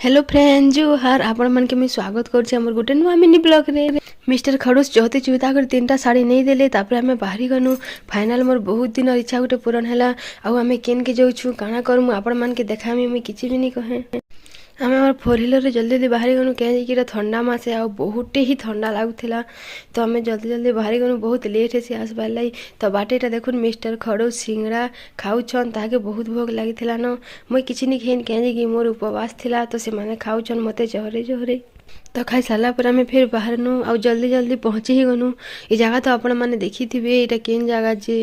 Hello friend जुहार आपण मन के मैं स्वागत करछी हमर गोटे नुआ मिनी ब्लॉग रे। मिस्टर खड़ूस जोती चुता कर तीनटा साड़ी नहीं देले तापर हमें बाहरी गनु। फाइनल मोर बहुत दिन इच्छा गोटे पूरण हैला। आउ हमें केन के जाउछु काना करमु आपण मन के देखामी मैं किछि भी नहीं कहे। आम आम फोर व्हीलर रे जल्दी जल्दी बाहरी गनु कहीं ठंडा मासे आ बहुत ही ठंडा लगुला। तो आम जल्दी जल्दी बाहरी गनु बहुत लेट है आसबार लगी। तो बाटेटा देखुन मिस्टर खड़ूस सिंगड़ा खाऊन ताके बहुत भोग लगी न। मुई किसी नहीं खेन कहीं मोर उपवास थिला तो से माने खाऊन मते जहरे जहरे। तो खाई सारा पर आम फिर बाहरनु आ जल्दी जल्दी पहुँची ही गनु। ये जगह तो आपण मैंने देखी थे यहाँ केन जगह जे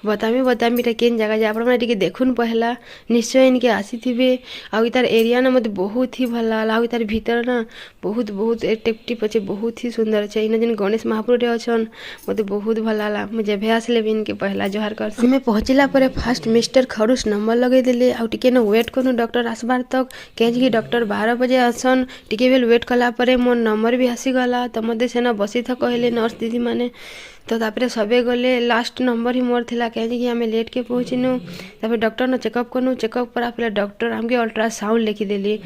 बतामी इटा केन जगह जे आपण मैंने देखुन पहला निश्चय इनके आसी थे। आउ तार एरिया ना मत बहुत ही भल लगा। आउ तार भीतर ना बहुत बहुत टिप टिप अच्छे बहुत ही सुंदर अच्छे। इन जिन गणेश महाप्रभु अच्छन मत बहुत भल लगा। मुझे भी आसले भी इनके पहला जोहार कर हमें पहुँचला फास्ट मिस्टर खड़ूस नंबर लगे देले। आउ टिके ना वेट करूँ डॉक्टर आसबार तक कहीं डॉक्टर 12 बजे आसन। टिके बेल वेट कला मोर नंबर भी आसीगला। तो मत सेना बसी था कहले नर्स दीदी मैंने। तो तापर सबे गले लास्ट नंबर ही मोर थिला कहीं आम लेट के पहुँचनु। तापर डॉक्टर न चेकअप करूँ चेकअप करा फिर डॉक्टर आमके अल्ट्रासाउंड लिखिदेली।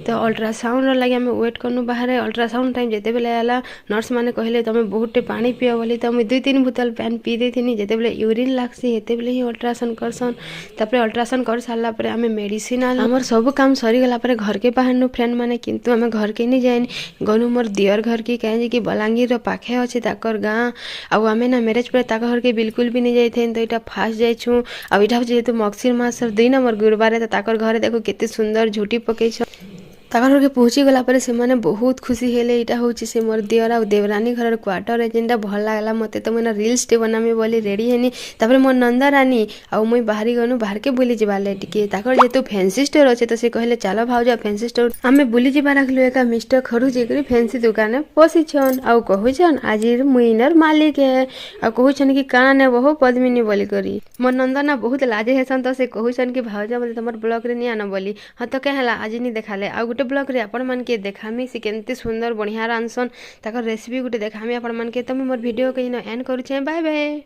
तो अल्ट्रासाउंड लगे आम वेट करूँ बाहर। अल्ट्रासाउंड टाइम जिते बेले आला नर्स मैंने कहले तुम बहुत पानी पियो बोली। तो मुझे 2-3 बोतल पानी पी देती जिते बेले यूरिन लागसी हेते बेले ही अल्ट्रासाउंड करसन। तापर अल्ट्रासाउंड कर सारा पर आम मेडिसिन आमर सब काम सरीगला घर के बाहर फ्रेंड मैंने किंतु आम घर के नहीं जाए गनु मोर दियर घर की कहीं कि बलांगीर पाखे अच्छे ताकर गाँ। आउ आम ना मैरेज पर ताक घर के बिल्कुल भी नहीं जाइए। तो यहाँ फास्ट जाइछू आ जेहेतु मगसीर मास दिन मोर गुरुवार। तो ताकर घरे देखो केते सुंदर झुटी पकई ताकर घर के पहुँची गला पर से माने बहुत खुशी हेले। यहाँ हूँ से मोर दियर आ देवरानी घर क्वार्टर है जेनटा भल लगला मत। तो मुझे रिल्स टे बनामी बोली रेडी हेनी। तापर मोर नंदा रानी आउ मुई बाहरी गनु बाहर के बुली जाबाले टिके ताकर जेतु फैंसी स्टोर अच्छे। तो से कहले चलो भाउजा फैंसी स्टोर आमे बुली जाबा रखलु। एका मिस्टर खड़ूस जेकरी फैंसी दुकान पशिछन आउ कहूछन आज मुइनर मालिक है। आ कहूछन कि काना ने बहु पद्मिनी बोली करी मोर नंदा ना बहुत लाजे हेसन। तो से कहूछन कि भाउजा बोले तुम ब्लॉग रे नहीं आना बोली। हाँ तो कहला आज नहीं देखाले आ गोटे ब्लॉग रे आपण मन के देखामी से केनते सुंदर बढ़िया रांधसन ताकर रेसिपी गोटे देखामी आपण मन के। तो मोर वीडियो के एंड करूछे बाय बाय।